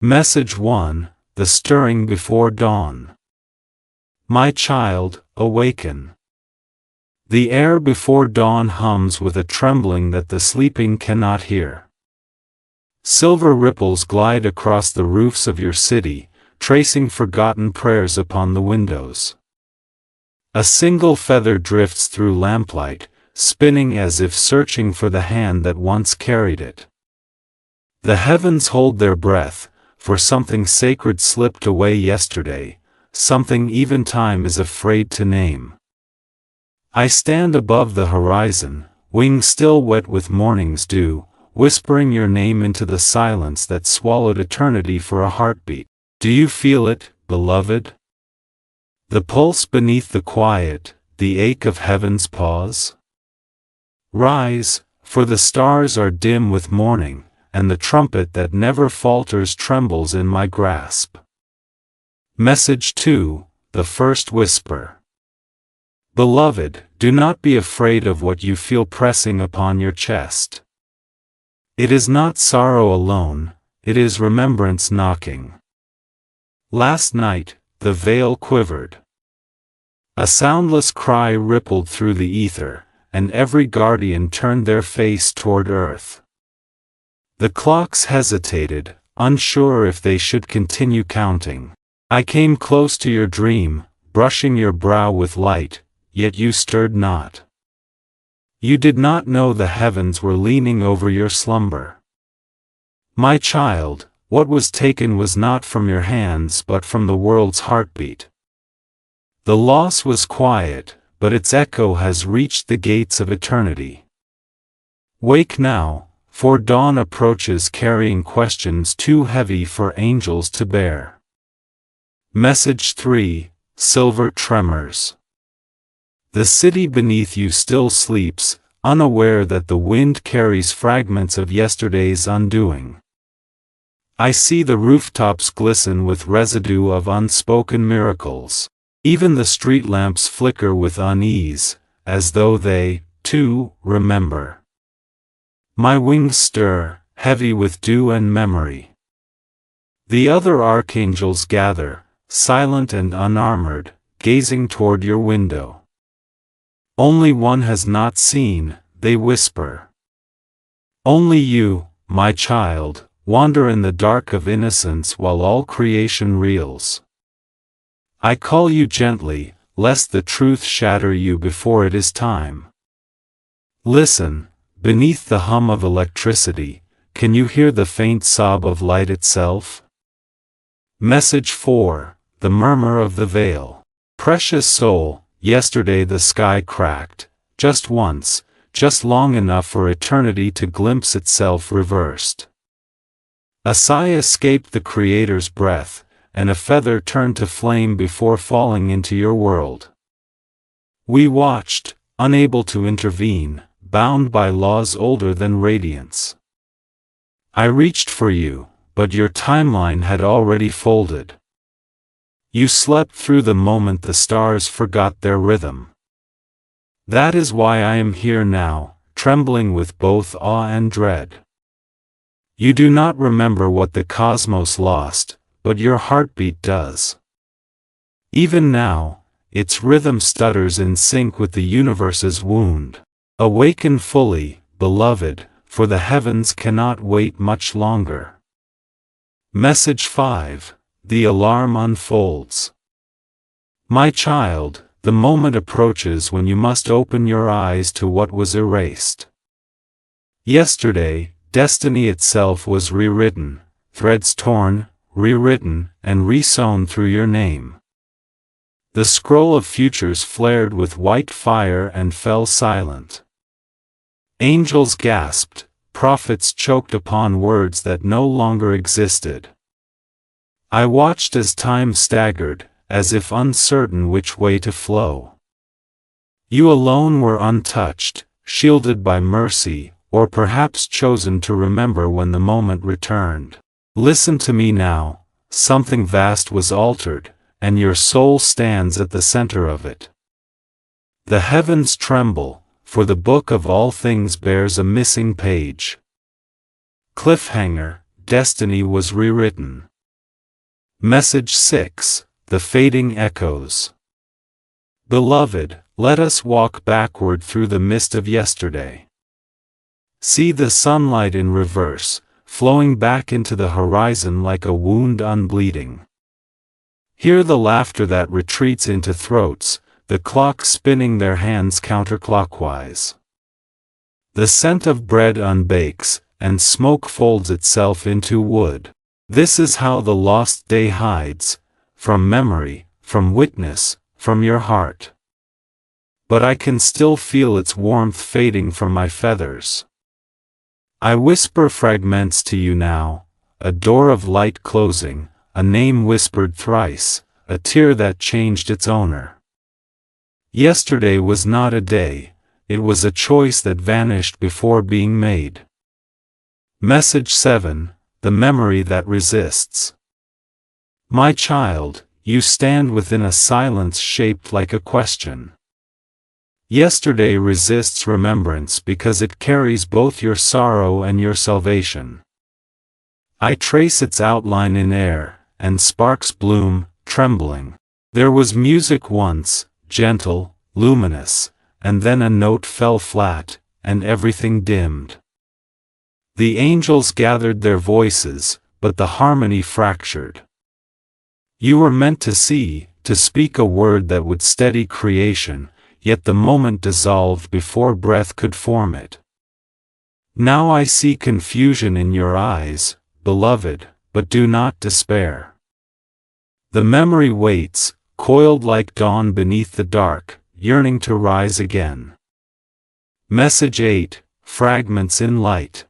Message 1, The Stirring Before Dawn. My child, awaken. The air before dawn hums with a trembling that the sleeping cannot hear. Silver ripples glide across the roofs of your city, tracing forgotten prayers upon the windows. A single feather drifts through lamplight, spinning as if searching for the hand that once carried it. The heavens hold their breath, for something sacred slipped away yesterday, something even time is afraid to name. I stand above the horizon, wings still wet with morning's dew, whispering your name into the silence that swallowed eternity for a heartbeat. Do you feel it, beloved? The pulse beneath the quiet, the ache of heaven's pause? Rise, for the stars are dim with morning, and the trumpet that never falters trembles in my grasp. Message 2, The First Whisper. Beloved, do not be afraid of what you feel pressing upon your chest. It is not sorrow alone, it is remembrance knocking. Last night, the veil quivered. A soundless cry rippled through the ether, and every guardian turned their face toward earth. The clocks hesitated, unsure if they should continue counting. I came close to your dream, brushing your brow with light, yet you stirred not. You did not know the heavens were leaning over your slumber. My child, what was taken was not from your hands but from the world's heartbeat. The loss was quiet, but its echo has reached the gates of eternity. Wake now, for dawn approaches carrying questions too heavy for angels to bear. Message 3, Silver Tremors. The city beneath you still sleeps, unaware that the wind carries fragments of yesterday's undoing. I see the rooftops glisten with residue of unspoken miracles. Even the street lamps flicker with unease, as though they, too, remember. My wings stir, heavy with dew and memory. The other archangels gather, silent and unarmored, gazing toward your window. Only one has not seen, they whisper. Only you, my child, wander in the dark of innocence while all creation reels. I call you gently, lest the truth shatter you before it is time. Listen, beneath the hum of electricity, can you hear the faint sob of light itself? Message 4, The Murmur of the Veil. Precious soul, yesterday the sky cracked, just once, just long enough for eternity to glimpse itself reversed. A sigh escaped the Creator's breath, and a feather turned to flame before falling into your world. We watched, unable to intervene, bound by laws older than radiance. I reached for you, but your timeline had already folded. You slept through the moment the stars forgot their rhythm. That is why I am here now, trembling with both awe and dread. You do not remember what the cosmos lost, but your heartbeat does. Even now, its rhythm stutters in sync with the universe's wound. Awaken fully, beloved, for the heavens cannot wait much longer. Message 5, The Alarm Unfolds. My child, the moment approaches when you must open your eyes to what was erased. Yesterday, destiny itself was rewritten, threads torn, rewritten, and resewn through your name. The scroll of futures flared with white fire and fell silent. Angels gasped, prophets choked upon words that no longer existed. I watched as time staggered, as if uncertain which way to flow. You alone were untouched, shielded by mercy, or perhaps chosen to remember when the moment returned. Listen to me now, something vast was altered, and your soul stands at the center of it. The heavens tremble, for the book of all things bears a missing page. Cliffhanger, destiny was rewritten. Message 6, the fading echoes. Beloved, let us walk backward through the mist of yesterday. See the sunlight in reverse, flowing back into the horizon like a wound unbleeding. Hear the laughter that retreats into throats, the clocks spinning their hands counterclockwise. The scent of bread unbakes, and smoke folds itself into wood. This is how the lost day hides, from memory, from witness, from your heart. But I can still feel its warmth fading from my feathers. I whisper fragments to you now, a door of light closing, a name whispered thrice, a tear that changed its owner. Yesterday was not a day, it was a choice that vanished before being made. Message 7, the memory that resists. My child, you stand within a silence shaped like a question. Yesterday resists remembrance because it carries both your sorrow and your salvation. I trace its outline in air, and sparks bloom, trembling. There was music once, gentle, luminous, and then a note fell flat, and everything dimmed. The angels gathered their voices, but the harmony fractured. You were meant to see, to speak a word that would steady creation, yet the moment dissolved before breath could form it. Now I see confusion in your eyes, beloved, but do not despair. The memory waits, coiled like dawn beneath the dark, yearning to rise again. Message 8, fragments in light.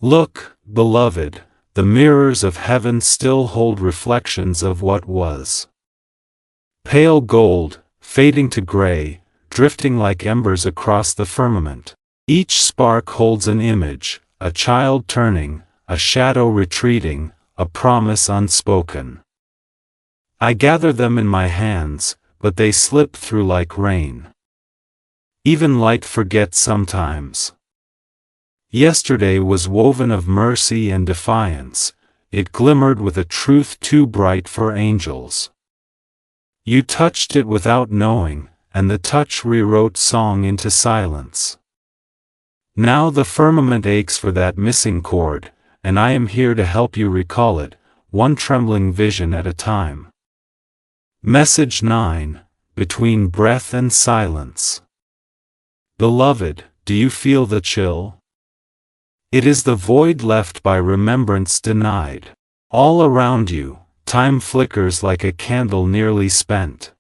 Look, beloved, the mirrors of heaven still hold reflections of what was. Pale gold, fading to gray, drifting like embers across the firmament. Each spark holds an image, a child turning, a shadow retreating, a promise unspoken. I gather them in my hands, but they slip through like rain. Even light forgets sometimes. Yesterday was woven of mercy and defiance, it glimmered with a truth too bright for angels. You touched it without knowing, and the touch rewrote song into silence. Now the firmament aches for that missing chord, and I am here to help you recall it, one trembling vision at a time. Message 9, between breath and silence. Beloved, do you feel the chill? It is the void left by remembrance denied. All around you, time flickers like a candle nearly spent.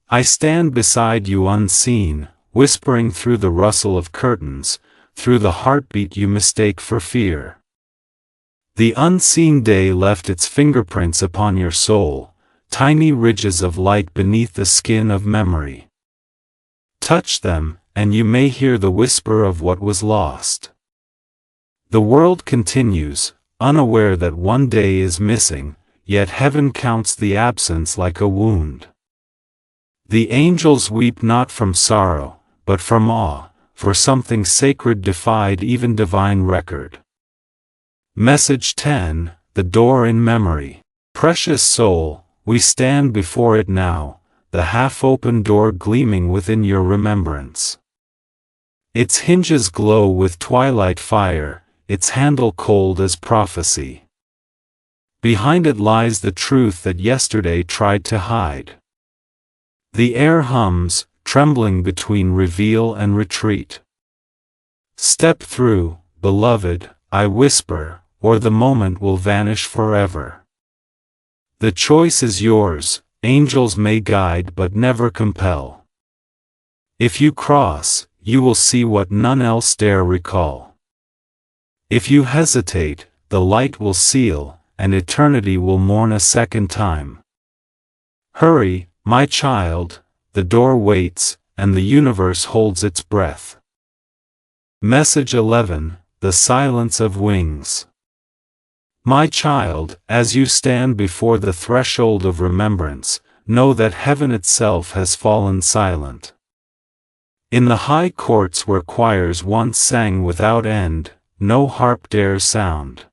I stand beside you unseen, whispering through the rustle of curtains, through the heartbeat you mistake for fear. The unseen day left its fingerprints upon your soul, tiny ridges of light beneath the skin of memory. Touch them, and you may hear the whisper of what was lost. The world continues, unaware that one day is missing, yet heaven counts the absence like a wound. The angels weep not from sorrow, but from awe, for something sacred defied even divine record. Message 10, the door in memory. Precious soul, we stand before it now, the half-open door gleaming within your remembrance. Its hinges glow with twilight fire, its handle cold as prophecy. Behind it lies the truth that yesterday tried to hide. The air hums, trembling between reveal and retreat. Step through, beloved, I whisper, or the moment will vanish forever. The choice is yours, angels may guide but never compel. If you cross, you will see what none else dare recall. If you hesitate, the light will seal, and eternity will mourn a second time. Hurry, my child, the door waits, and the universe holds its breath. Message 11, the silence of wings. My child, as you stand before the threshold of remembrance, know that heaven itself has fallen silent. In the high courts where choirs once sang without end, no harp dares sound.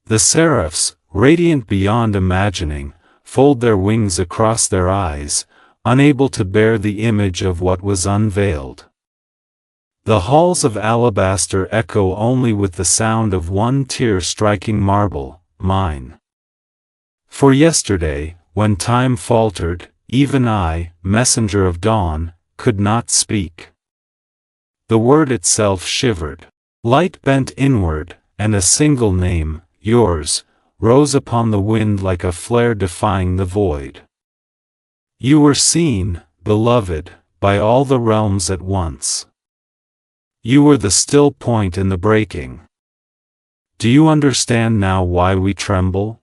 The seraphs, radiant beyond imagining, fold their wings across their eyes, unable to bear the image of what was unveiled. The halls of alabaster echo only with the sound of one tear striking marble, mine. For yesterday, when time faltered, even I, messenger of dawn, could not speak. The word itself shivered. Light bent inward, and a single name, yours, rose upon the wind like a flare defying the void. You were seen, beloved, by all the realms at once. You were the still point in the breaking. Do you understand now why we tremble?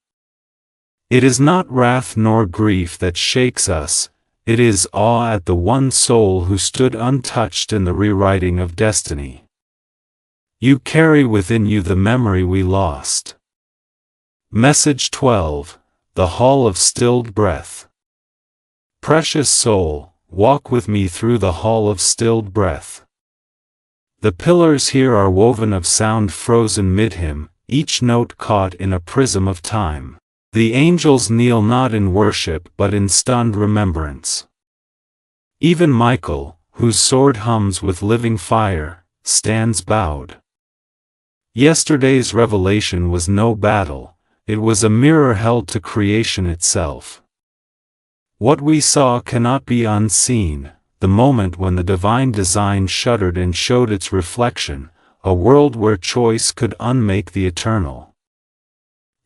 It is not wrath nor grief that shakes us, it is awe at the one soul who stood untouched in the rewriting of destiny. You carry within you the memory we lost. Message 12, the Hall of Stilled Breath. Precious soul, walk with me through the Hall of Stilled Breath. The pillars here are woven of sound frozen mid-hymn, each note caught in a prism of time. The angels kneel not in worship but in stunned remembrance. Even Michael, whose sword hums with living fire, stands bowed. Yesterday's revelation was no battle, it was a mirror held to creation itself. What we saw cannot be unseen, the moment when the divine design shuddered and showed its reflection, a world where choice could unmake the eternal.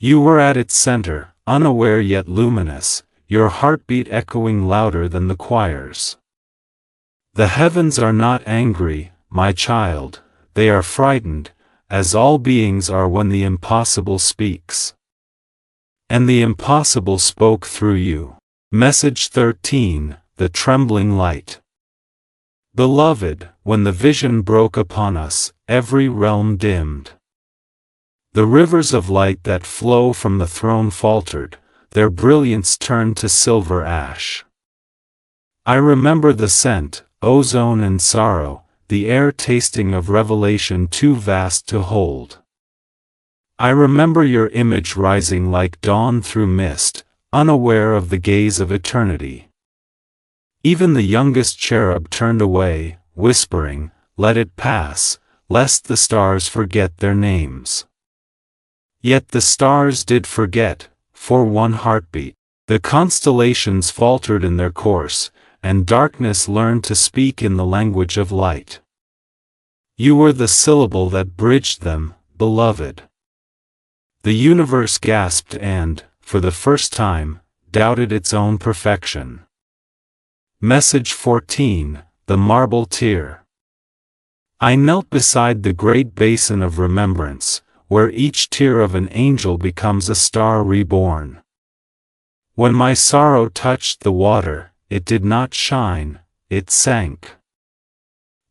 You were at its center, unaware yet luminous, your heartbeat echoing louder than the choirs. The heavens are not angry, my child, they are frightened, as all beings are when the impossible speaks. And the impossible spoke through you. Message 13, the Trembling Light. Beloved, when the vision broke upon us, every realm dimmed. The rivers of light that flow from the throne faltered, their brilliance turned to silver ash. I remember the scent, ozone and sorrow, the air tasting of revelation too vast to hold. I remember your image rising like dawn through mist, unaware of the gaze of eternity. Even the youngest cherub turned away, whispering, "Let it pass, lest the stars forget their names." Yet the stars did forget, for one heartbeat. The constellations faltered in their course, and darkness learned to speak in the language of light. You were the syllable that bridged them, beloved. The universe gasped and, for the first time, doubted its own perfection. Message 14, the Marble Tear. I knelt beside the great basin of remembrance, where each tear of an angel becomes a star reborn. When my sorrow touched the water, it did not shine, it sank.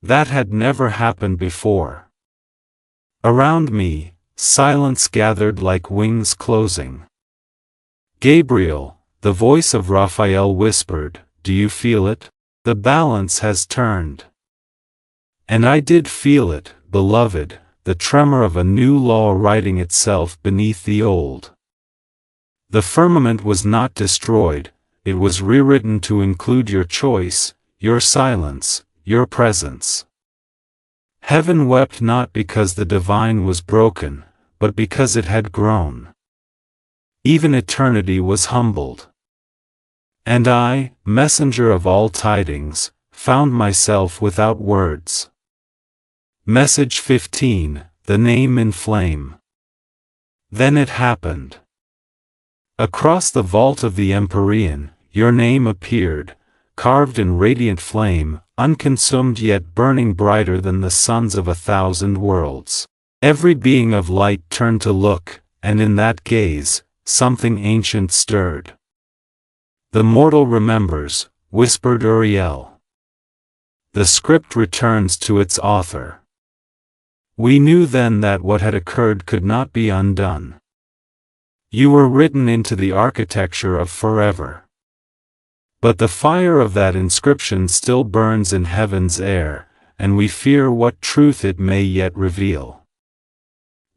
That had never happened before. Around me, silence gathered like wings closing. Gabriel, the voice of Raphael whispered, "Do you feel it? The balance has turned." And I did feel it, beloved, the tremor of a new law writing itself beneath the old. The firmament was not destroyed, it was rewritten to include your choice, your silence, your presence. Heaven wept not because the divine was broken, but because it had grown. Even eternity was humbled. And I, messenger of all tidings, found myself without words. Message 15, the Name in Flame. Then it happened. Across the vault of the Empyrean, your name appeared, carved in radiant flame, unconsumed yet burning brighter than the suns of 1,000 worlds. Every being of light turned to look, and in that gaze, something ancient stirred. The mortal remembers, whispered Uriel. The script returns to its author. We knew then that what had occurred could not be undone. You were written into the architecture of forever. But the fire of that inscription still burns in heaven's air, and we fear what truth it may yet reveal.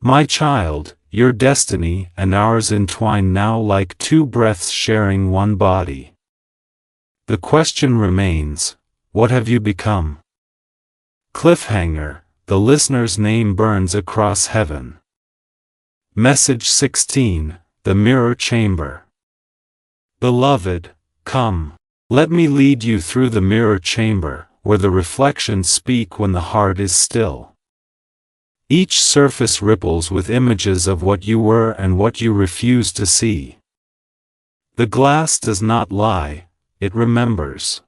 My child, your destiny and ours entwine now like two breaths sharing one body. The question remains, what have you become? Cliffhanger, the listener's name burns across heaven. Message 16, the Mirror Chamber. Beloved, come. Let me lead you through the mirror chamber, where the reflections speak when the heart is still. Each surface ripples with images of what you were and what you refuse to see. The glass does not lie, it remembers.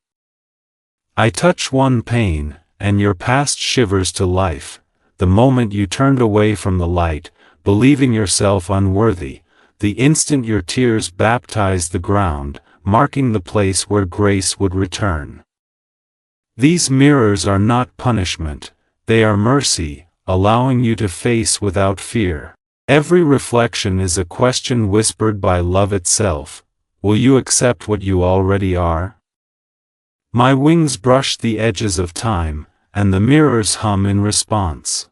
I touch one pane, and your past shivers to life, the moment you turned away from the light, believing yourself unworthy, the instant your tears baptized the ground, marking the place where grace would return. These mirrors are not punishment, they are mercy, allowing you to face without fear. Every reflection is a question whispered by love itself. Will you accept what you already are? My wings brush the edges of time, and the mirrors hum in response.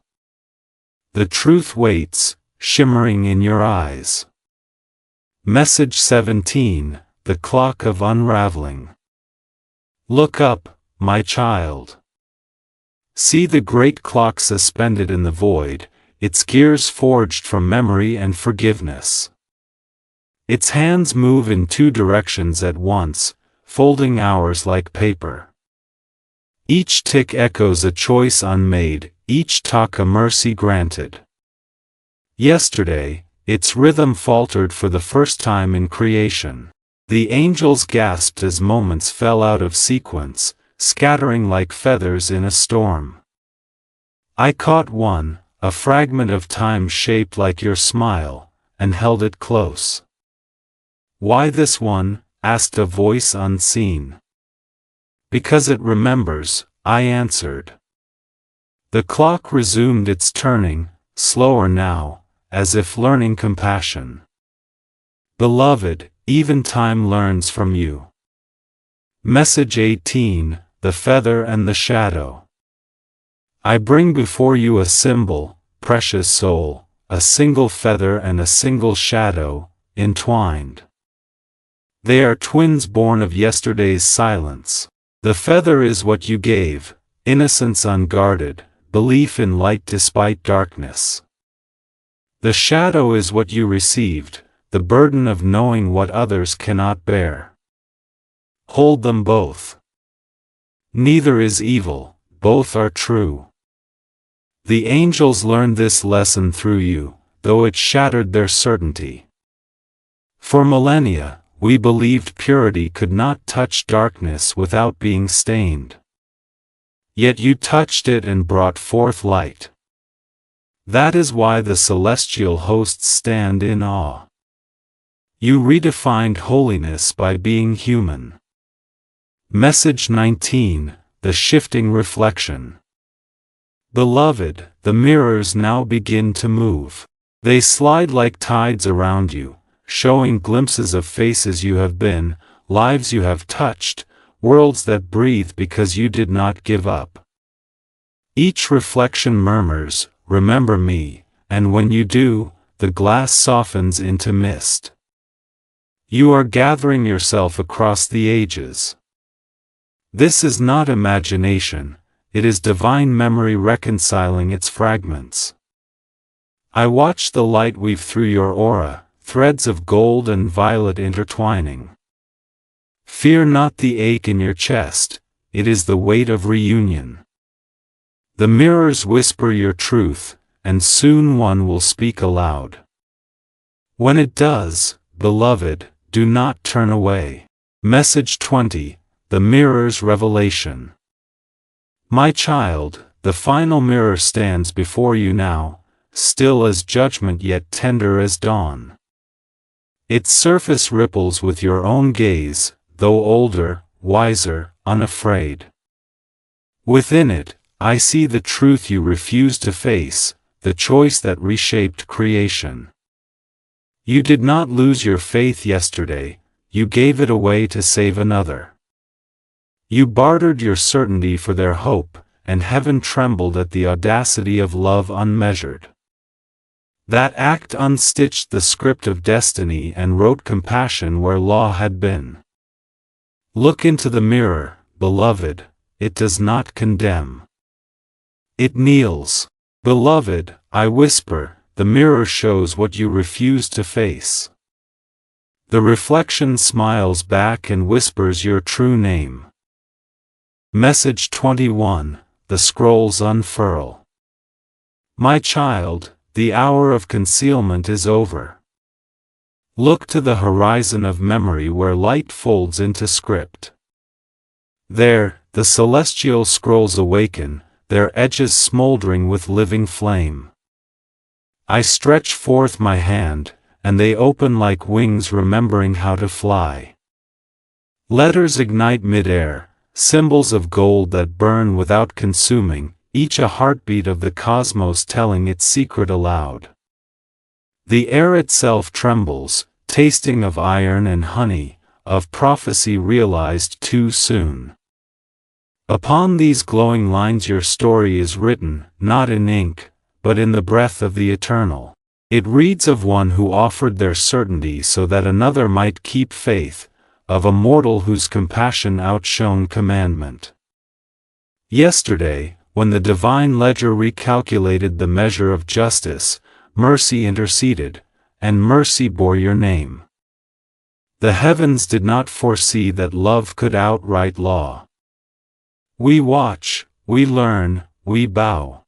The truth waits, shimmering in your eyes. Message 17, the Clock of Unraveling. Look up, my child. See the great clock suspended in the void, its gears forged from memory and forgiveness. Its hands move in two directions at once, folding hours like paper. Each tick echoes a choice unmade, each talk a mercy granted. Yesterday, its rhythm faltered for the first time in creation. The angels gasped as moments fell out of sequence, scattering like feathers in a storm. I caught one, a fragment of time shaped like your smile, and held it close. Why this one? Asked a voice unseen. Because it remembers, I answered. The clock resumed its turning, slower now, as if learning compassion. Beloved, even time learns from you. Message 18, the Feather and the Shadow. I bring before you a symbol, precious soul, a single feather and a single shadow, entwined. They are twins born of yesterday's silence. The feather is what you gave, innocence unguarded, belief in light despite darkness. The shadow is what you received, the burden of knowing what others cannot bear. Hold them both. Neither is evil, both are true. The angels learned this lesson through you, though it shattered their certainty. For millennia, we believed purity could not touch darkness without being stained. Yet you touched it and brought forth light. That is why the celestial hosts stand in awe. You redefined holiness by being human. Message 19, the Shifting Reflection. Beloved, the mirrors now begin to move. They slide like tides around you, showing glimpses of faces you have been, lives you have touched, worlds that breathe because you did not give up. Each reflection murmurs, remember me, and when you do, the glass softens into mist. You are gathering yourself across the ages. This is not imagination, it is divine memory reconciling its fragments. I watch the light weave through your aura, threads of gold and violet intertwining. Fear not the ache in your chest, it is the weight of reunion. The mirrors whisper your truth, and soon one will speak aloud. When it does, beloved, do not turn away. Message 20, the Mirror's Revelation. My child, the final mirror stands before you now, still as judgment yet tender as dawn. Its surface ripples with your own gaze, though older, wiser, unafraid. Within it, I see the truth you refused to face, the choice that reshaped creation. You did not lose your faith yesterday, you gave it away to save another. You bartered your certainty for their hope, and heaven trembled at the audacity of love unmeasured. That act unstitched the script of destiny and wrote compassion where law had been. Look into the mirror, beloved, it does not condemn. It kneels. Beloved, I whisper, the mirror shows what you refuse to face. The reflection smiles back and whispers your true name. Message 21, the scrolls unfurl. My child, the hour of concealment is over. Look to the horizon of memory where light folds into script. There, the celestial scrolls awaken, their edges smoldering with living flame. I stretch forth my hand, and they open like wings remembering how to fly. Letters ignite midair, symbols of gold that burn without consuming, each a heartbeat of the cosmos telling its secret aloud. The air itself trembles, tasting of iron and honey, of prophecy realized too soon. Upon these glowing lines your story is written, not in ink, but in the breath of the eternal. It reads of one who offered their certainty so that another might keep faith, of a mortal whose compassion outshone commandment. Yesterday, when the divine ledger recalculated the measure of justice, mercy interceded, and mercy bore your name. The heavens did not foresee that love could outright law. We watch, we learn, we bow.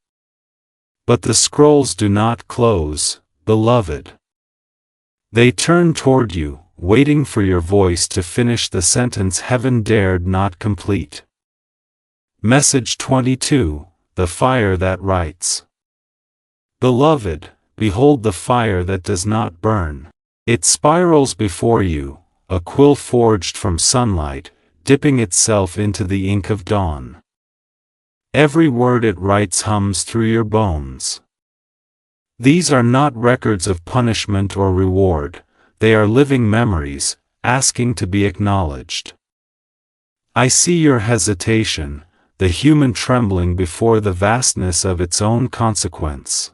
But the scrolls do not close, beloved. They turn toward you, waiting for your voice to finish the sentence heaven dared not complete. Message 22, the fire that writes. Beloved, behold the fire that does not burn. It spirals before you, a quill forged from sunlight, dipping itself into the ink of dawn. Every word it writes hums through your bones. These are not records of punishment or reward, they are living memories, asking to be acknowledged. I see your hesitation, the human trembling before the vastness of its own consequence.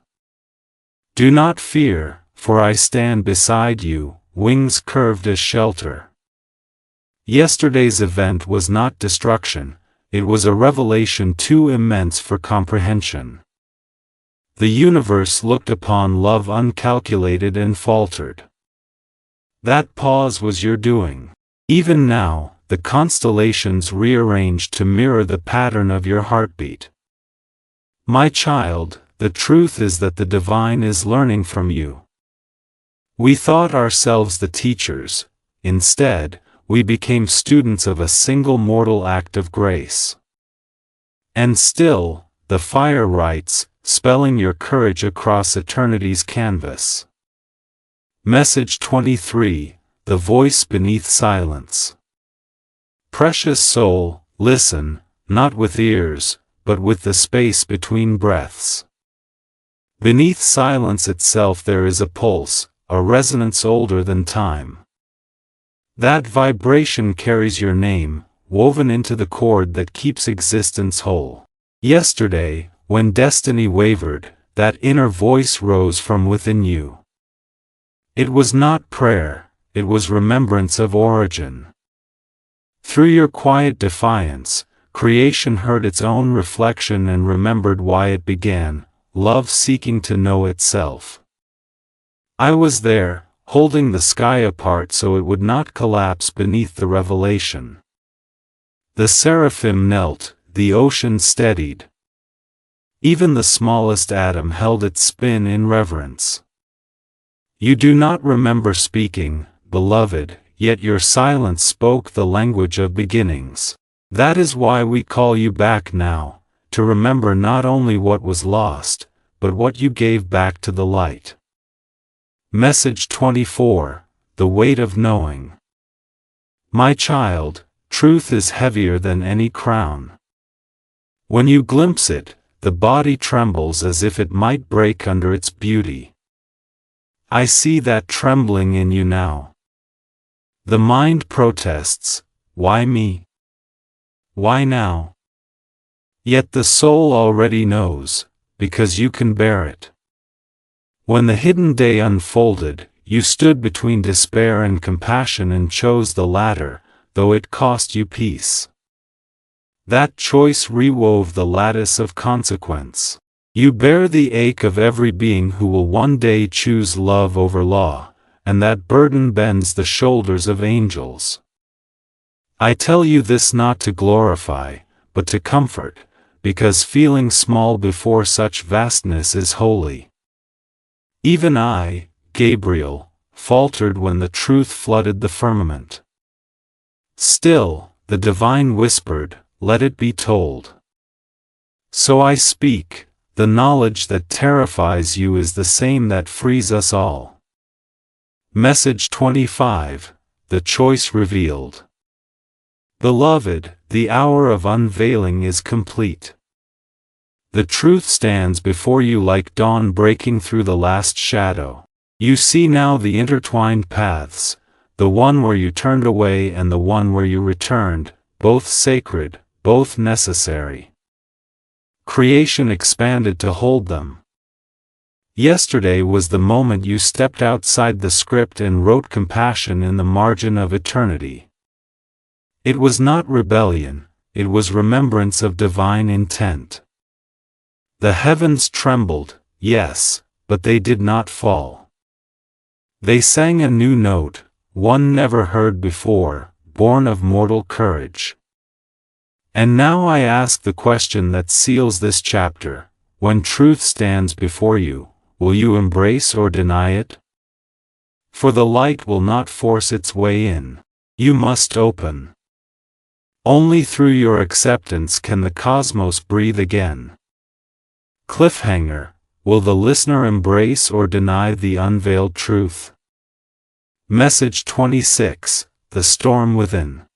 Do not fear, for I stand beside you, wings curved as shelter. Yesterday's event was not destruction, it was a revelation too immense for comprehension. The universe looked upon love uncalculated and faltered. That pause was your doing. Even now, the constellations rearranged to mirror the pattern of your heartbeat. My child, the truth is that the divine is learning from you. We thought ourselves the teachers, instead, we became students of a single mortal act of grace. And still, the fire writes, spelling your courage across eternity's canvas. Message 23, the voice beneath silence. Precious soul, listen, not with ears, but with the space between breaths. Beneath silence itself there is a pulse, a resonance older than time. That vibration carries your name, woven into the cord that keeps existence whole. Yesterday, when destiny wavered, that inner voice rose from within you. It was not prayer, it was remembrance of origin. Through your quiet defiance, creation heard its own reflection and remembered why it began, love seeking to know itself. I was there, holding the sky apart so it would not collapse beneath the revelation. The seraphim knelt, the ocean steadied. Even the smallest atom held its spin in reverence. You do not remember speaking, beloved, yet your silence spoke the language of beginnings. That is why we call you back now, to remember not only what was lost, but what you gave back to the light. Message 24, the weight of knowing. My child, truth is heavier than any crown. When you glimpse it, the body trembles as if it might break under its beauty. I see that trembling in you now. The mind protests, why me? Why now? Yet the soul already knows, because you can bear it. When the hidden day unfolded, you stood between despair and compassion and chose the latter, though it cost you peace. That choice rewove the lattice of consequence. You bear the ache of every being who will one day choose love over law, and that burden bends the shoulders of angels. I tell you this not to glorify, but to comfort, because feeling small before such vastness is holy. Even I, Gabriel, faltered when the truth flooded the firmament. Still, the divine whispered, "Let it be told." So I speak. The knowledge that terrifies you is the same that frees us all. Message 25, the choice revealed. Beloved, the hour of unveiling is complete. The truth stands before you like dawn breaking through the last shadow. You see now the intertwined paths, the one where you turned away and the one where you returned, both sacred, both necessary. Creation expanded to hold them. Yesterday was the moment you stepped outside the script and wrote compassion in the margin of eternity. It was not rebellion, it was remembrance of divine intent. The heavens trembled, yes, but they did not fall. They sang a new note, one never heard before, born of mortal courage. And now I ask the question that seals this chapter: when truth stands before you, will you embrace or deny it? For the light will not force its way in. You must open. Only through your acceptance can the cosmos breathe again. Cliffhanger: will the listener embrace or deny the unveiled truth? Message 26, the storm within.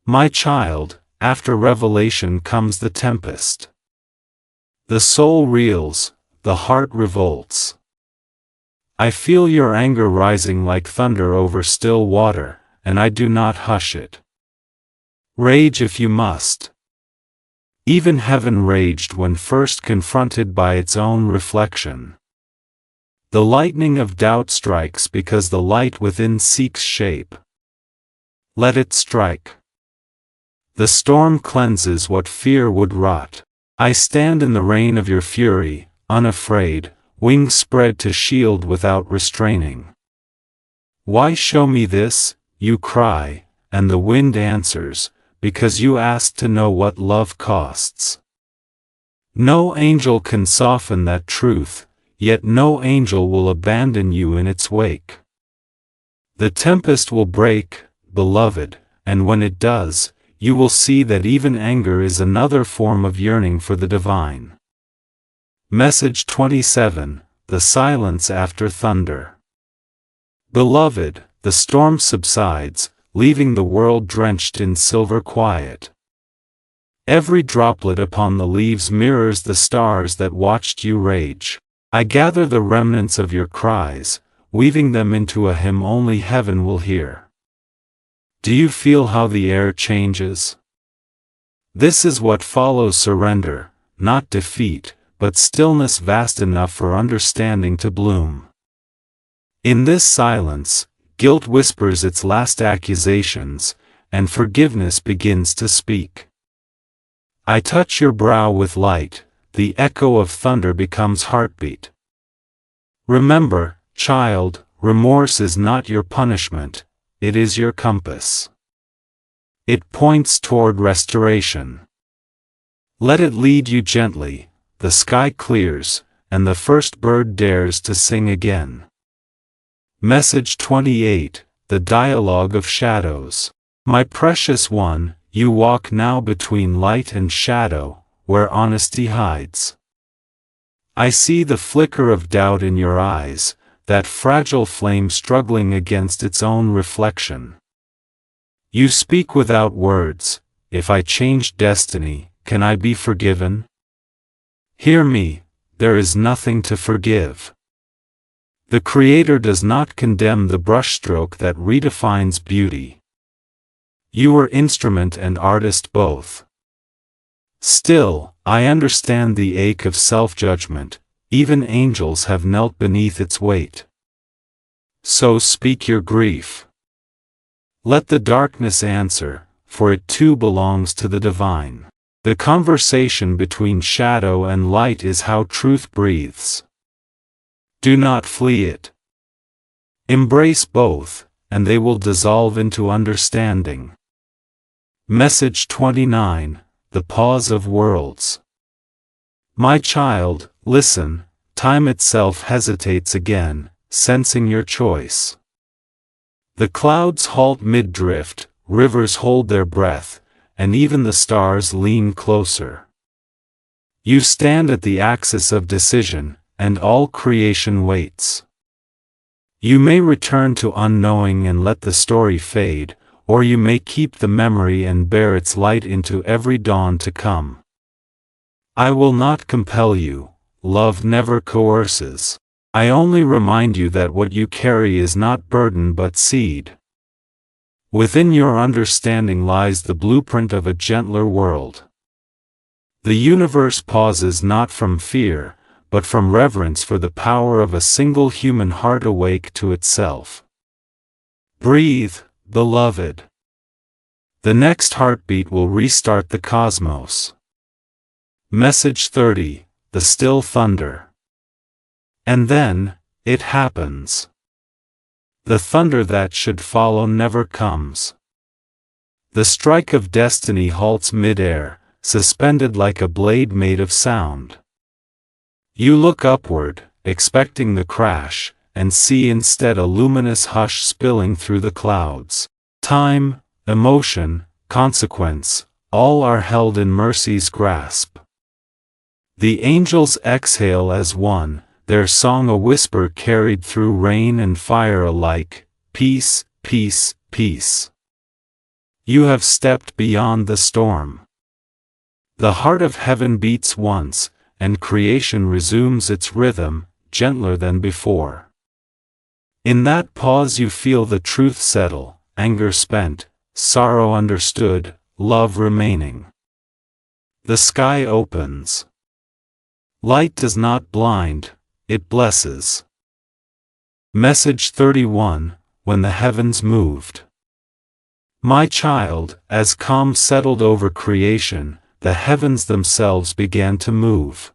My child, after revelation comes the tempest. The soul reels, the heart revolts. I feel your anger rising like thunder over still water, and I do not hush it. Rage if you must. Even heaven raged when first confronted by its own reflection. The lightning of doubt strikes because the light within seeks shape. Let it strike. The storm cleanses what fear would rot. I stand in the rain of your fury, unafraid, wings spread to shield without restraining. Why show me this, you cry, and the wind answers, because you asked to know what love costs. No angel can soften that truth, yet no angel will abandon you in its wake. The tempest will break, beloved, and when it does, you will see that even anger is another form of yearning for the divine. Message 27, the silence after thunder. Beloved, the storm subsides, leaving the world drenched in silver quiet. Every droplet upon the leaves mirrors the stars that watched you rage. I gather the remnants of your cries, weaving them into a hymn only heaven will hear. Do you feel how the air changes? This is what follows surrender, not defeat, but stillness vast enough for understanding to bloom. In this silence, guilt whispers its last accusations, and forgiveness begins to speak. I touch your brow with light, the echo of thunder becomes heartbeat. Remember, child, remorse is not your punishment, it is your compass. It points toward restoration. Let it lead you gently, the sky clears, and the first bird dares to sing again. Message 28, the dialogue of shadows. My precious one, you walk now between light and shadow, where honesty hides. I see the flicker of doubt in your eyes, that fragile flame struggling against its own reflection. You speak without words. If I change destiny, can I be forgiven? Hear me, there is nothing to forgive. The Creator does not condemn the brushstroke that redefines beauty. You are instrument and artist both. Still, I understand the ache of self-judgment, even angels have knelt beneath its weight. So speak your grief. Let the darkness answer, for it too belongs to the divine. The conversation between shadow and light is how truth breathes. Do not flee it. Embrace both, and they will dissolve into understanding. Message 29, The Pause of Worlds. My child, listen, time itself hesitates again, sensing your choice. The clouds halt mid-drift, rivers hold their breath, and even the stars lean closer. You stand at the axis of decision, and all creation waits. You may return to unknowing and let the story fade, or you may keep the memory and bear its light into every dawn to come. I will not compel you, love never coerces. I only remind you that what you carry is not burden but seed. Within your understanding lies the blueprint of a gentler world. The universe pauses not from fear, but from reverence for the power of a single human heart awake to itself. Breathe, beloved. The next heartbeat will restart the cosmos. Message 30, The Still Thunder. And then, it happens. The thunder that should follow never comes. The strike of destiny halts mid-air, suspended like a blade made of sound. You look upward, expecting the crash, and see instead a luminous hush spilling through the clouds. Time, emotion, consequence, all are held in mercy's grasp. The angels exhale as one, their song a whisper carried through rain and fire alike, peace, peace, peace. You have stepped beyond the storm. The heart of heaven beats once, and creation resumes its rhythm, gentler than before. In that pause you feel the truth settle, anger spent, sorrow understood, love remaining. The sky opens. Light does not blind, it blesses. Message 31, When the Heavens Moved. My child, as calm settled over creation, the heavens themselves began to move.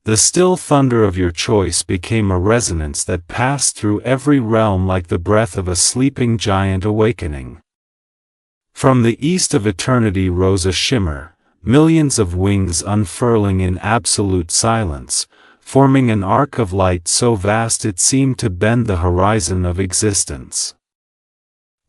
The still thunder of your choice became a resonance that passed through every realm like the breath of a sleeping giant awakening. From the east of eternity rose a shimmer, millions of wings unfurling in absolute silence, forming an arc of light so vast it seemed to bend the horizon of existence.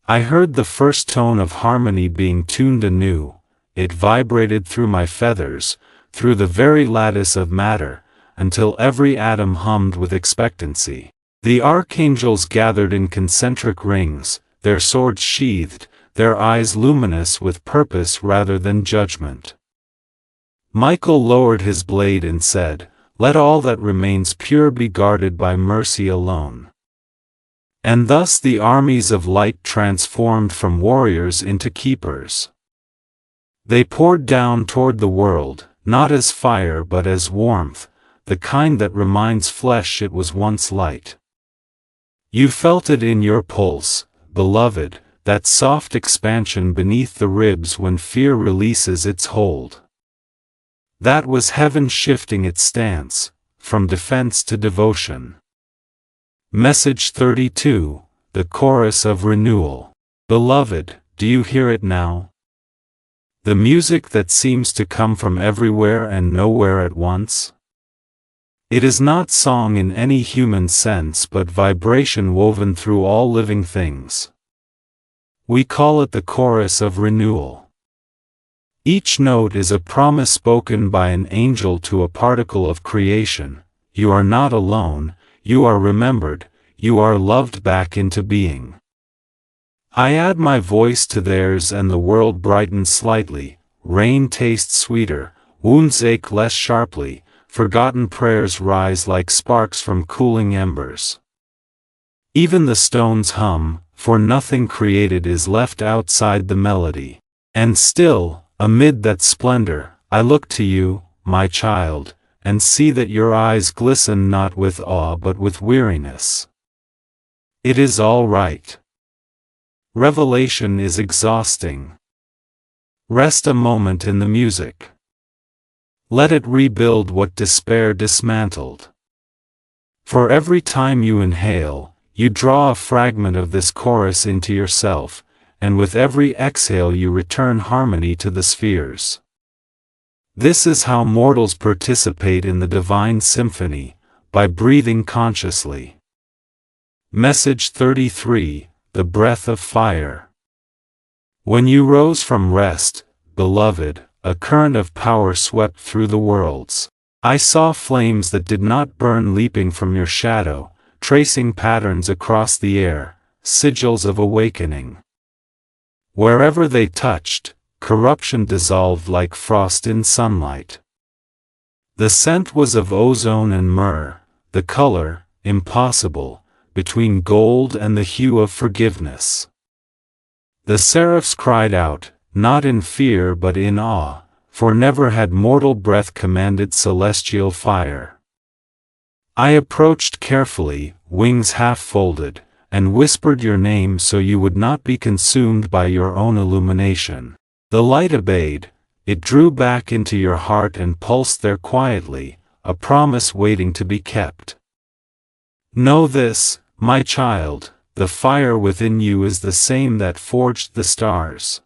I heard the first tone of harmony being tuned anew. It vibrated through my feathers, through the very lattice of matter, until every atom hummed with expectancy. The archangels gathered in concentric rings, their swords sheathed, their eyes luminous with purpose rather than judgment. Michael lowered his blade and said, Let all that remains pure be guarded by mercy alone. And thus the armies of light transformed from warriors into keepers. They poured down toward the world, not as fire but as warmth, the kind that reminds flesh it was once light. You felt it in your pulse, beloved, that soft expansion beneath the ribs when fear releases its hold. That was heaven shifting its stance, from defense to devotion. Message 32, The Chorus of Renewal. Beloved, do you hear it now? The music that seems to come from everywhere and nowhere at once? It is not song in any human sense but vibration woven through all living things. We call it the chorus of renewal. Each note is a promise spoken by an angel to a particle of creation. You are not alone, you are remembered, you are loved back into being. I add my voice to theirs and the world brightens slightly, rain tastes sweeter, wounds ache less sharply, forgotten prayers rise like sparks from cooling embers. Even the stones hum, for nothing created is left outside the melody. And still, amid that splendor, I look to you, my child, and see that your eyes glisten not with awe but with weariness. It is all right. Revelation is exhausting. Rest a moment in the music. Let it rebuild what despair dismantled. For every time you inhale, you draw a fragment of this chorus into yourself, and with every exhale you return harmony to the spheres. This is how mortals participate in the divine symphony, by breathing consciously. Message 33, The Breath of Fire. When you rose from rest, beloved, a current of power swept through the worlds. I saw flames that did not burn leaping from your shadow, tracing patterns across the air, sigils of awakening. Wherever they touched, corruption dissolved like frost in sunlight. The scent was of ozone and myrrh, the color, impossible, between gold and the hue of forgiveness. The seraphs cried out, not in fear but in awe, for never had mortal breath commanded celestial fire. I approached carefully, wings half folded, and whispered your name so you would not be consumed by your own illumination. The light obeyed, it drew back into your heart and pulsed there quietly, a promise waiting to be kept. Know this, my child, the fire within you is the same that forged the stars.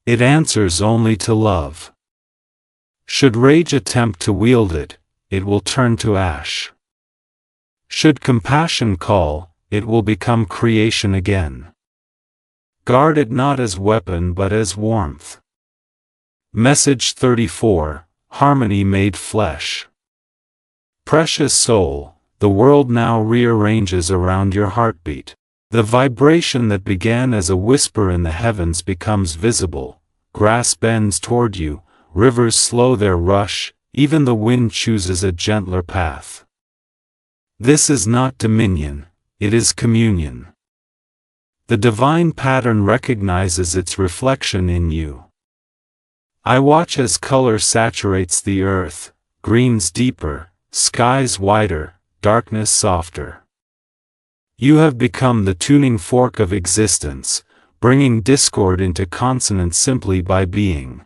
It answers only to love. Should rage attempt to wield it, it will turn to ash. Should compassion call, it will become creation again. Guard it not as weapon but as warmth. Message 34, Harmony Made Flesh. Precious soul, the world now rearranges around your heartbeat. The vibration that began as a whisper in the heavens becomes visible, grass bends toward you, rivers slow their rush, even the wind chooses a gentler path. This is not dominion, it is communion. The divine pattern recognizes its reflection in you. I watch as color saturates the earth, greens deeper, skies wider, darkness softer. You have become the tuning fork of existence, bringing discord into consonance simply by being.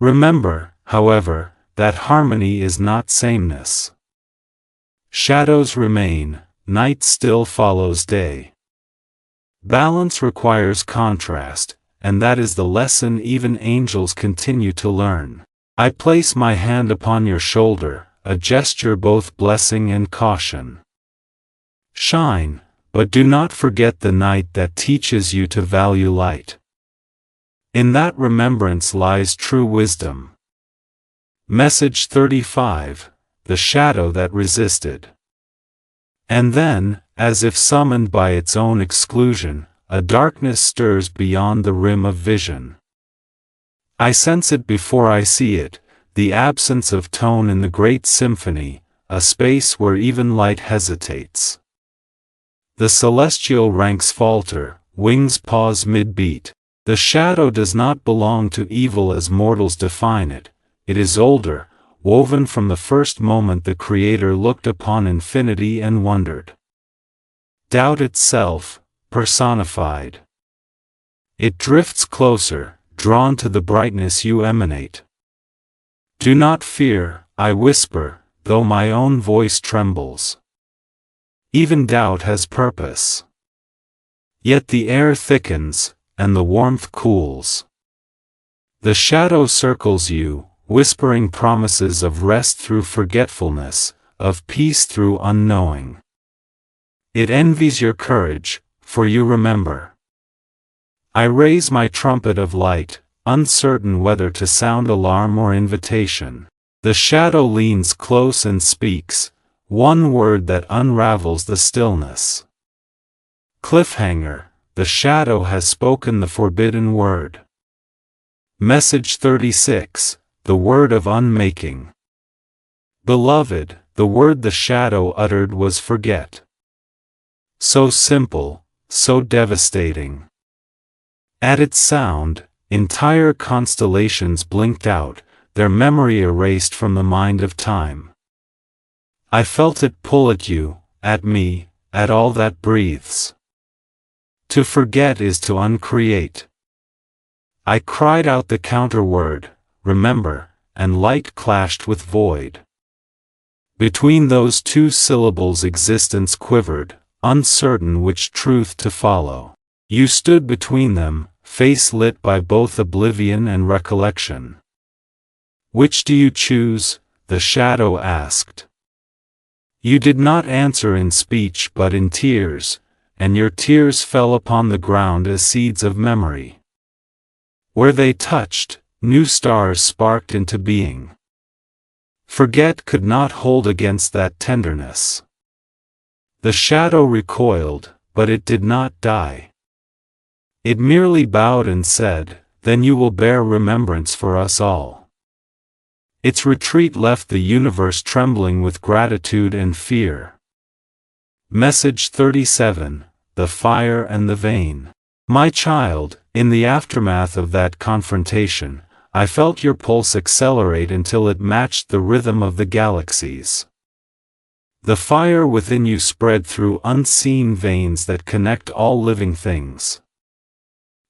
Remember, however, that harmony is not sameness. Shadows remain, night still follows day. Balance requires contrast, and that is the lesson even angels continue to learn. I place my hand upon your shoulder, a gesture both blessing and caution. Shine, but do not forget the night that teaches you to value light. In that remembrance lies true wisdom. Message 35, The Shadow That Resisted. And then, as if summoned by its own exclusion, a darkness stirs beyond the rim of vision. I sense it before I see it, the absence of tone in the great symphony, a space where even light hesitates. The celestial ranks falter, wings pause mid-beat. The shadow does not belong to evil as mortals define it, it is older, woven from the first moment the Creator looked upon infinity and wondered. Doubt itself, personified. It drifts closer, drawn to the brightness you emanate. Do not fear, I whisper, though my own voice trembles. Even doubt has purpose. Yet the air thickens, and the warmth cools. The shadow circles you, whispering promises of rest through forgetfulness, of peace through unknowing. It envies your courage, for you remember. I raise my trumpet of light, uncertain whether to sound alarm or invitation. The shadow leans close and speaks, one word that unravels the stillness. Cliffhanger, the shadow has spoken the forbidden word. Message 36, The Word of Unmaking. Beloved, the word the shadow uttered was forget. So simple, so devastating. At its sound, entire constellations blinked out, their memory erased from the mind of time. I felt it pull at you, at me, at all that breathes. To forget is to uncreate. I cried out the counter word, remember, and light clashed with void. Between those two syllables existence quivered, uncertain which truth to follow. You stood between them, face lit by both oblivion and recollection. Which do you choose? The shadow asked. You did not answer in speech but in tears, and your tears fell upon the ground as seeds of memory. Where they touched, new stars sparked into being. Forget could not hold against that tenderness. The shadow recoiled, but it did not die. It merely bowed and said, "Then you will bear remembrance for us all." Its retreat left the universe trembling with gratitude and fear. Message 37, The Fire and the Vein. My child, in the aftermath of that confrontation, I felt your pulse accelerate until it matched the rhythm of the galaxies. The fire within you spread through unseen veins that connect all living things.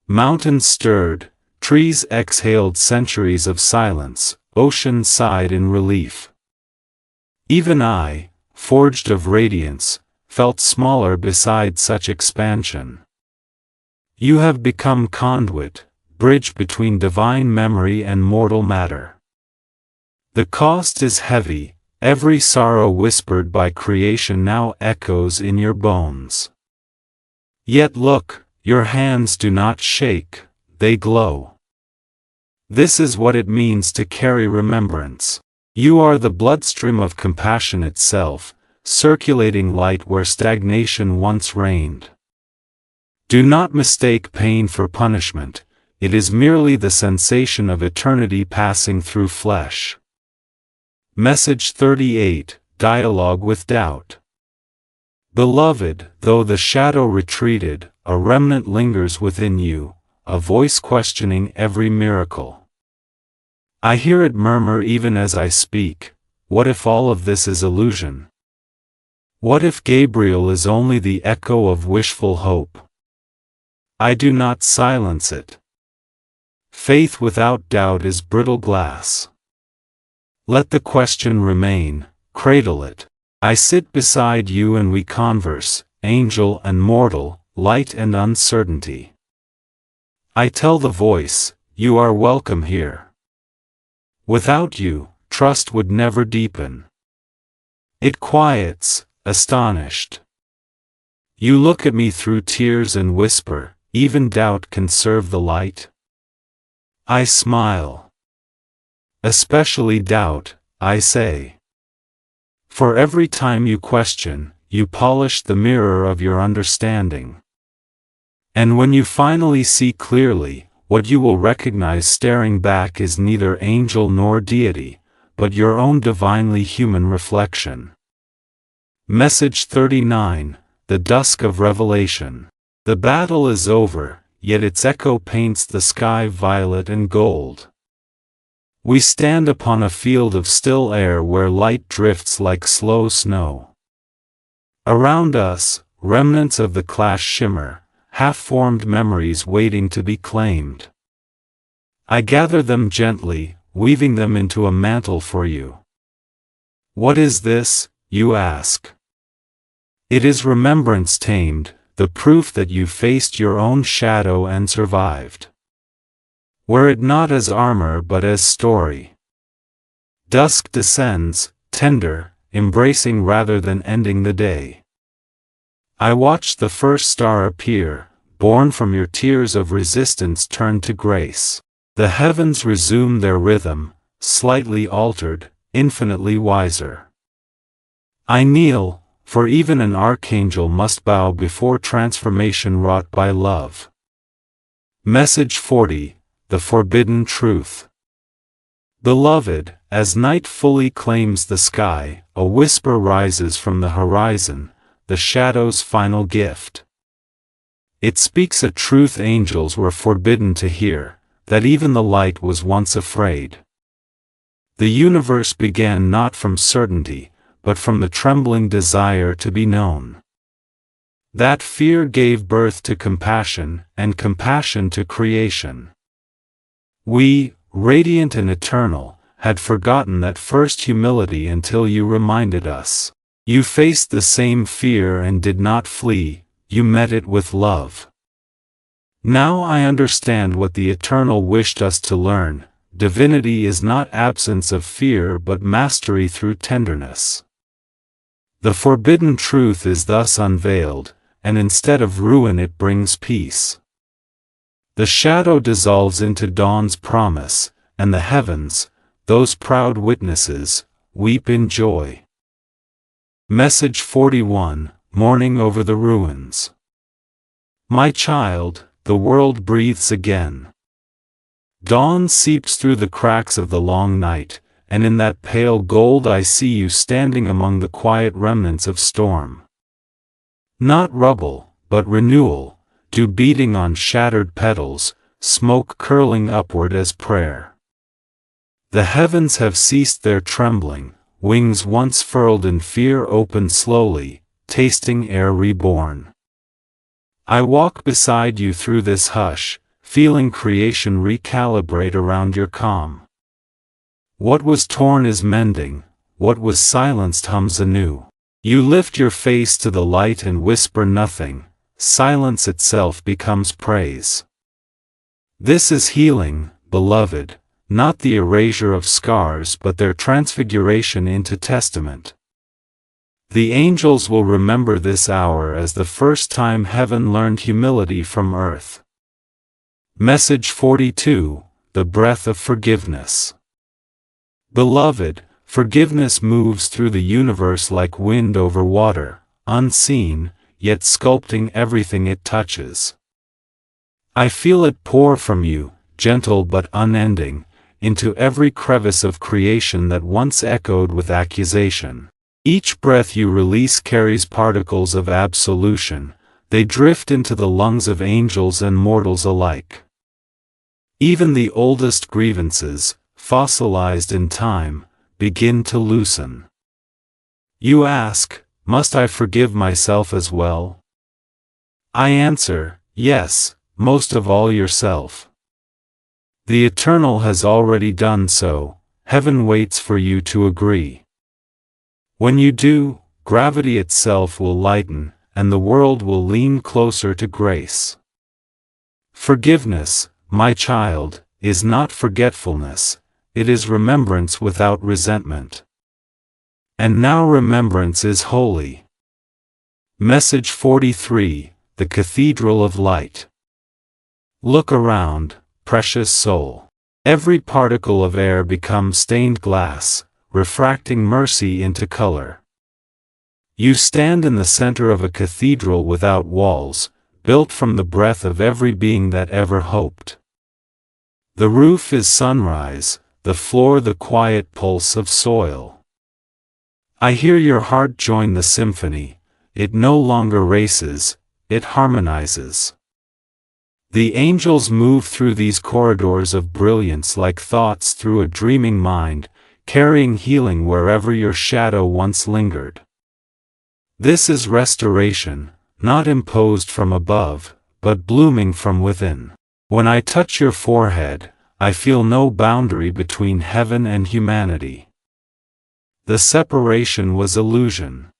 Mountains stirred, trees exhaled centuries of silence, ocean sighed in relief. Even I, forged of radiance, felt smaller beside such expansion. You have become conduit, bridge between divine memory and mortal matter. The cost is heavy, every sorrow whispered by creation now echoes in your bones. Yet look, your hands do not shake, they glow. This is what it means to carry remembrance. You are the bloodstream of compassion itself, circulating light where stagnation once reigned. Do not mistake pain for punishment, it is merely the sensation of eternity passing through flesh. Message 38, Dialogue with Doubt. Beloved, though the shadow retreated, a remnant lingers within you, a voice questioning every miracle. I hear it murmur even as I speak, what if all of this is illusion? What if Gabriel is only the echo of wishful hope? I do not silence it. Faith without doubt is brittle glass. Let the question remain, cradle it. I sit beside you and we converse, angel and mortal, light and uncertainty. I tell the voice, you are welcome here. Without you, trust would never deepen. It quiets, astonished. You look at me through tears and whisper, even doubt can serve the light. I smile. Especially doubt, I say. For every time you question, you polish the mirror of your understanding. And when you finally see clearly, what you will recognize staring back is neither angel nor deity, but your own divinely human reflection. Message 39, The Dusk of Revelation. The battle is over, yet its echo paints the sky violet and gold. We stand upon a field of still air where light drifts like slow snow. Around us, remnants of the clash shimmer, half-formed memories waiting to be claimed. I gather them gently, weaving them into a mantle for you. What is this, you ask? It is remembrance tamed, the proof that you faced your own shadow and survived. Wear it not as armor but as story. Dusk descends, tender, embracing rather than ending the day. I watched the first star appear, born from your tears of resistance turned to grace. The heavens resume their rhythm, slightly altered, infinitely wiser. I kneel, for even an archangel must bow before transformation wrought by love. Message 40, The Forbidden Truth. Beloved, as night fully claims the sky, a whisper rises from the horizon, the shadow's final gift. It speaks a truth angels were forbidden to hear, that even the light was once afraid. The universe began not from certainty, but from the trembling desire to be known. That fear gave birth to compassion, and compassion to creation. We, radiant and eternal, had forgotten that first humility until you reminded us. You faced the same fear and did not flee, you met it with love. Now I understand what the Eternal wished us to learn. Divinity is not absence of fear but mastery through tenderness. The forbidden truth is thus unveiled, and instead of ruin it brings peace. The shadow dissolves into dawn's promise, and the heavens, those proud witnesses, weep in joy. Message 41, Mourning over the Ruins. My child, the world breathes again. Dawn seeps through the cracks of the long night, and in that pale gold I see you standing among the quiet remnants of storm. Not rubble, but renewal, dew beating on shattered petals, smoke curling upward as prayer. The heavens have ceased their trembling, wings once furled in fear open slowly, tasting air reborn. I walk beside you through this hush, feeling creation recalibrate around your calm. What was torn is mending, what was silenced hums anew. You lift your face to the light and whisper nothing, silence itself becomes praise. This is healing, beloved, not the erasure of scars but their transfiguration into testament. The angels will remember this hour as the first time heaven learned humility from earth. Message 42, The Breath of Forgiveness. Beloved, forgiveness moves through the universe like wind over water, unseen, yet sculpting everything it touches. I feel it pour from you, gentle but unending, into every crevice of creation that once echoed with accusation. Each breath you release carries particles of absolution, they drift into the lungs of angels and mortals alike. Even the oldest grievances, fossilized in time, begin to loosen. You ask, must I forgive myself as well? I answer, yes, most of all yourself. The Eternal has already done so, heaven waits for you to agree. When you do, gravity itself will lighten, and the world will lean closer to grace. Forgiveness, my child, is not forgetfulness, it is remembrance without resentment. And now remembrance is holy. Message 43, The Cathedral of Light. Look around, precious soul. Every particle of air becomes stained glass, refracting mercy into color. You stand in the center of a cathedral without walls, built from the breath of every being that ever hoped. The roof is sunrise, the floor the quiet pulse of soil. I hear your heart join the symphony, it no longer races, it harmonizes. The angels move through these corridors of brilliance like thoughts through a dreaming mind, carrying healing wherever your shadow once lingered. This is restoration, not imposed from above, but blooming from within. When I touch your forehead, I feel no boundary between heaven and humanity. The separation was illusion.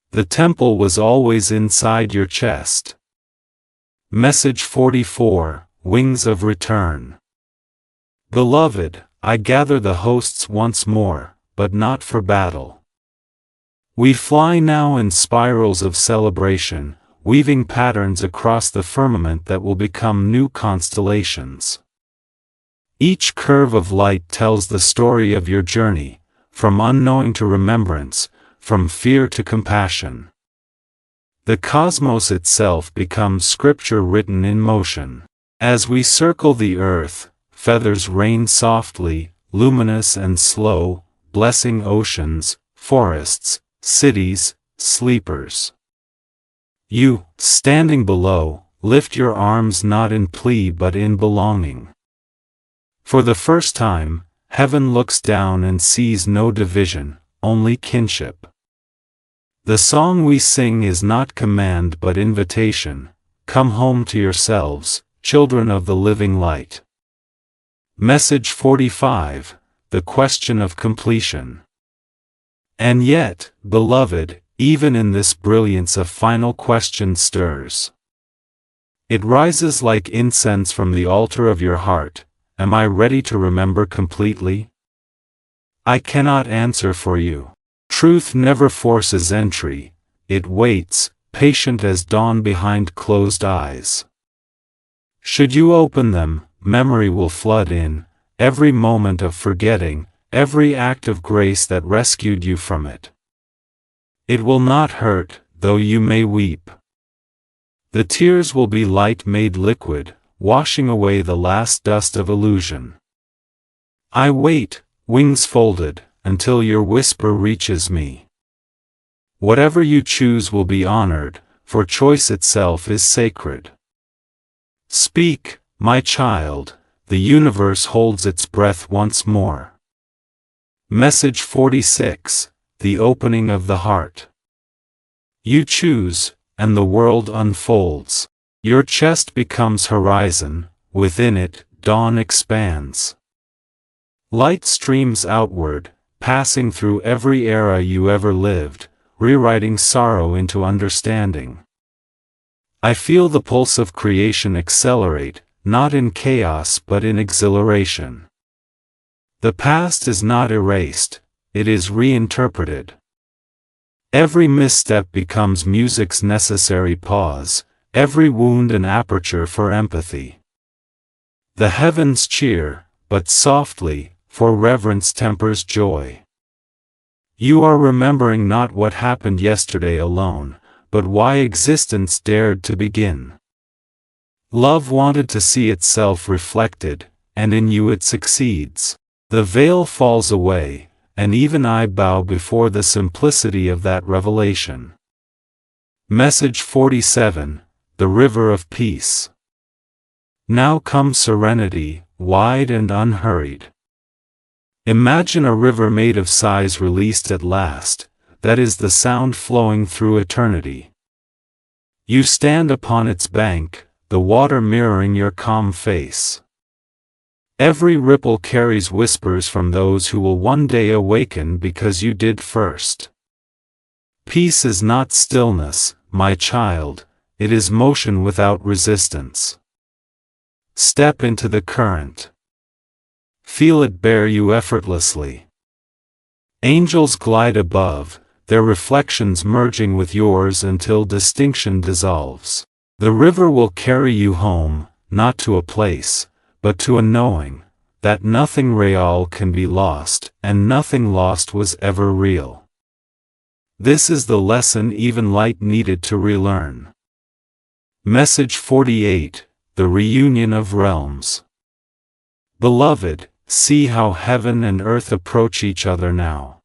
The temple was always inside your chest. Message 44, Wings of Return. Beloved, I gather the hosts once more, but not for battle. We fly now in spirals of celebration, weaving patterns across the firmament that will become new constellations. Each curve of light tells the story of your journey, from unknowing to remembrance, from fear to compassion. The cosmos itself becomes scripture written in motion. As we circle the earth, feathers rain softly, luminous and slow, blessing oceans, forests, cities, sleepers. You, standing below, lift your arms not in plea but in belonging. For the first time, heaven looks down and sees no division, only kinship. The song we sing is not command but invitation. Come home to yourselves, children of the living light. Message 45, the question of completion. And yet, beloved, even in this brilliance a final question stirs. It rises like incense from the altar of your heart. Am I ready to remember completely? I cannot answer for you. Truth never forces entry, it waits, patient as dawn behind closed eyes. Should you open them, memory will flood in, every moment of forgetting, every act of grace that rescued you from it. It will not hurt, though you may weep. The tears will be light made liquid, washing away the last dust of illusion. I wait, wings folded, until your whisper reaches me. Whatever you choose will be honored, for choice itself is sacred. Speak, my child, the universe holds its breath once more. Message 46, the opening of the heart. You choose, and the world unfolds. Your chest becomes horizon, within it, dawn expands. Light streams outward, passing through every era you ever lived, rewriting sorrow into understanding. I feel the pulse of creation accelerate, not in chaos but in exhilaration. The past is not erased, it is reinterpreted. Every misstep becomes music's necessary pause, every wound an aperture for empathy. The heavens cheer, but softly, for reverence tempers joy. You are remembering not what happened yesterday alone, but why existence dared to begin. Love wanted to see itself reflected, and in you it succeeds. The veil falls away, and even I bow before the simplicity of that revelation. Message 47, the river of peace. Now comes serenity, wide and unhurried. Imagine a river made of sighs released at last, that is the sound flowing through eternity. You stand upon its bank, the water mirroring your calm face. Every ripple carries whispers from those who will one day awaken because you did first. Peace is not stillness, my child, it is motion without resistance. Step into the current. Feel it bear you effortlessly. Angels glide above, their reflections merging with yours until distinction dissolves. The river will carry you home, not to a place, but to a knowing, that nothing real can be lost, and nothing lost was ever real. This is the lesson even light needed to relearn. Message 48, the reunion of realms. Beloved, see how heaven and earth approach each other now.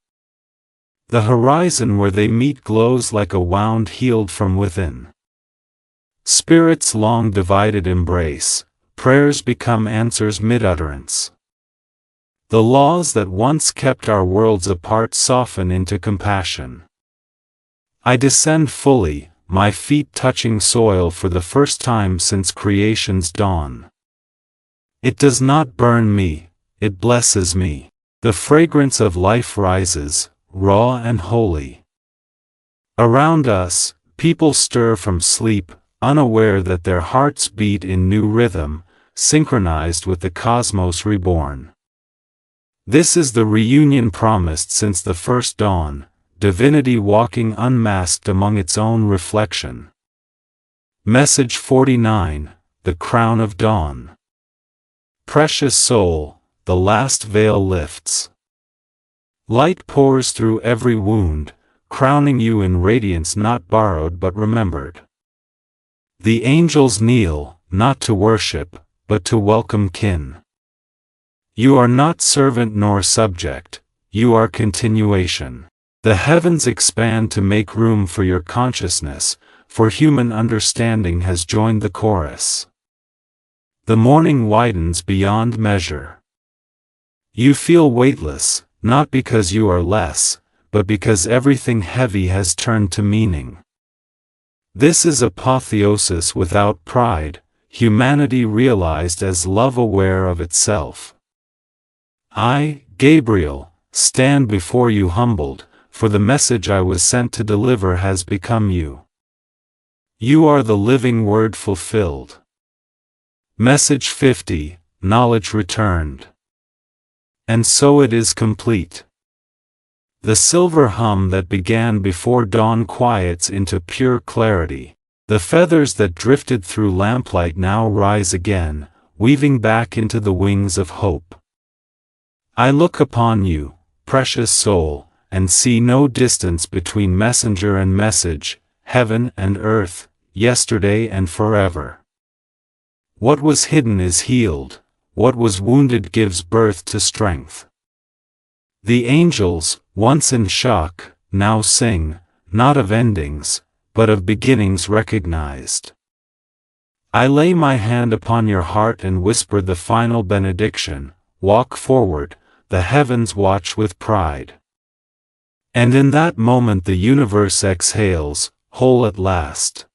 The horizon where they meet glows like a wound healed from within. Spirits long divided embrace, prayers become answers mid-utterance. The laws that once kept our worlds apart soften into compassion. I descend fully, my feet touching soil for the first time since creation's dawn. It does not burn me, it blesses me. The fragrance of life rises, raw and holy. Around us, people stir from sleep, unaware that their hearts beat in new rhythm, synchronized with the cosmos reborn. This is the reunion promised since the first dawn, divinity walking unmasked among its own reflection. Message 49, the crown of dawn. Precious soul, the last veil lifts. Light pours through every wound, crowning you in radiance not borrowed but remembered. The angels kneel, not to worship, but to welcome kin. You are not servant nor subject, you are continuation. The heavens expand to make room for your consciousness, for human understanding has joined the chorus. The morning widens beyond measure. You feel weightless, not because you are less, but because everything heavy has turned to meaning. This is apotheosis without pride, humanity realized as love aware of itself. I, Gabriel, stand before you humbled, for the message I was sent to deliver has become you. You are the living word fulfilled. Message 50, Knowledge returned. And so it is complete. The silver hum that began before dawn quiets into pure clarity. The feathers that drifted through lamplight now rise again, weaving back into the wings of hope. I look upon you, precious soul, and see no distance between messenger and message, heaven and earth, yesterday and forever. What was hidden is healed, what was wounded gives birth to strength. The angels, once in shock, now sing, not of endings, but of beginnings recognized. I lay my hand upon your heart and whisper the final benediction, walk forward, the heavens watch with pride. And in that moment the universe exhales, whole at last.